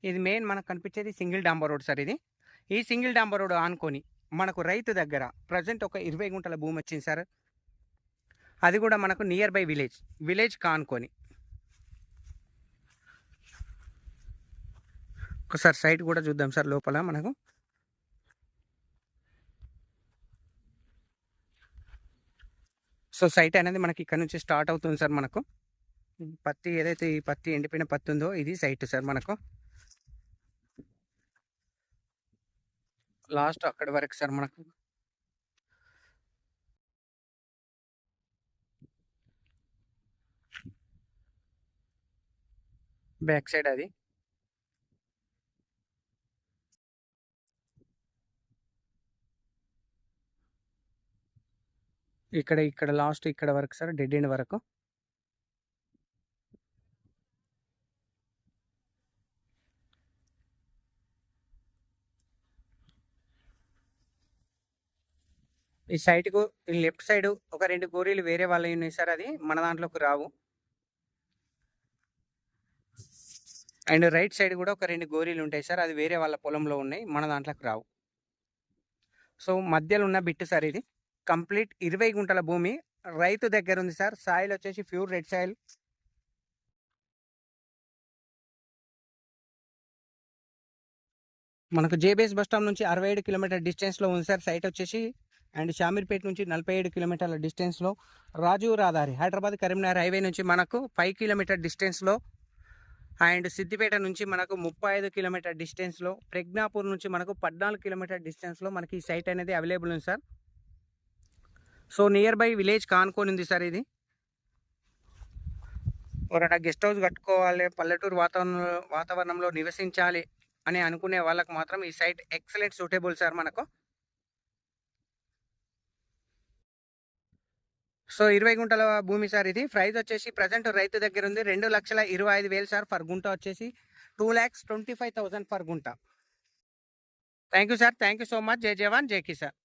ఇది మెయిన్ మనకు కనిపించేది సింగిల్ డాంబర్ రోడ్ సార్ ఇది. ఈ సింగిల్ డాంబర్ రోడ్ ఆనుకొని మనకు రైతు దగ్గర ప్రజెంట్ ఒక 20 గుంటల భూమి వచ్చింది సార్. అది కూడా మనకు నియర్ బై విలేజ్ కానుకొని. ఒకసారి సైట్ కూడా చూద్దాం సార్ లోపల మనకు. సో సైట్ అనేది మనకి ఇక్కడ నుంచి స్టార్ట్ అవుతుంది సార్. మనకు పత్తి ఏదైతే ఈ పత్తి ఎండిపోయిన పత్తి ఉందో ఇది సైట్ సార్. మనకు లాస్ట్ అక్కడి వరకు సార్. మనకు బ్యాక్ సైడ్ అది. ఇక్కడ లాస్ట్ ఇక్కడ వరకు సార్, డెడ్ ఎండ్ వరకు. ఈ సైట్కు లెఫ్ట్ సైడ్ ఒక 2 గోరీలు వేరే వాళ్ళవి ఉన్నాయి సార్. అది మన దాంట్లోకి రావు. అండ్ రైట్ సైడ్ కూడా ఒక 2 గోరీలు ఉంటాయి సార్. అది వేరే వాళ్ళ పొలంలో ఉన్నాయి, మన దాంట్లోకి రావు. సో మధ్యలో ఉన్న బిట్టు సార్ ఇది. కంప్లీట్ 20 గుంటల భూమి రైతు దగ్గర ఉంది సార్. సాయిల్ వచ్చేసి ప్యూర్ రెడ్ సాయిల్. మనకు జేబీఎస్ బస్ స్టాండ్ నుంచి 67 కిలోమీటర్ డిస్టెన్స్లో ఉంది సార్ సైట్ వచ్చేసి. అండ్ షామీర్పేట నుంచి 47 కిలోమీటర్ల డిస్టెన్స్లో. రాజీవ్ రహదారి హైదరాబాద్ కరీంనగర్ హైవే నుంచి మనకు 5 కిలోమీటర్ డిస్టెన్స్లో. అండ్ సిద్దిపేట నుంచి మనకు 35 కిలోమీటర్ డిస్టెన్స్లో. ప్రజ్ఞాపూర్ నుంచి మనకు 14 కిలోమీటర్ డిస్టెన్స్లో మనకి ఈ సైట్ అనేది అవైలబుల్ ఉంది sir. So nearby village కానుకొని ఉంది సార్ ఇది. ఎవరైనా గెస్ట్ హౌస్ కట్టుకోవాలి, పల్లెటూరు వాతావరణంలో నివసించాలి అని అనుకునే వాళ్ళకు మాత్రం ఈ సైట్ ఎక్సలెంట్ సూటబుల్ సార్ మనకు. సో 20 గుంటల భూమి సార్ ఇది. ప్రైస్ వచ్చేసి ప్రజెంట్ రైతు దగ్గర ఉంది 2,25,000 సార్. పర్ గుంట వచ్చేసి 2,25,000 పర్ గుంట. Thank you sir. Thank you so much. జై జవాన్ జై కిసాన్.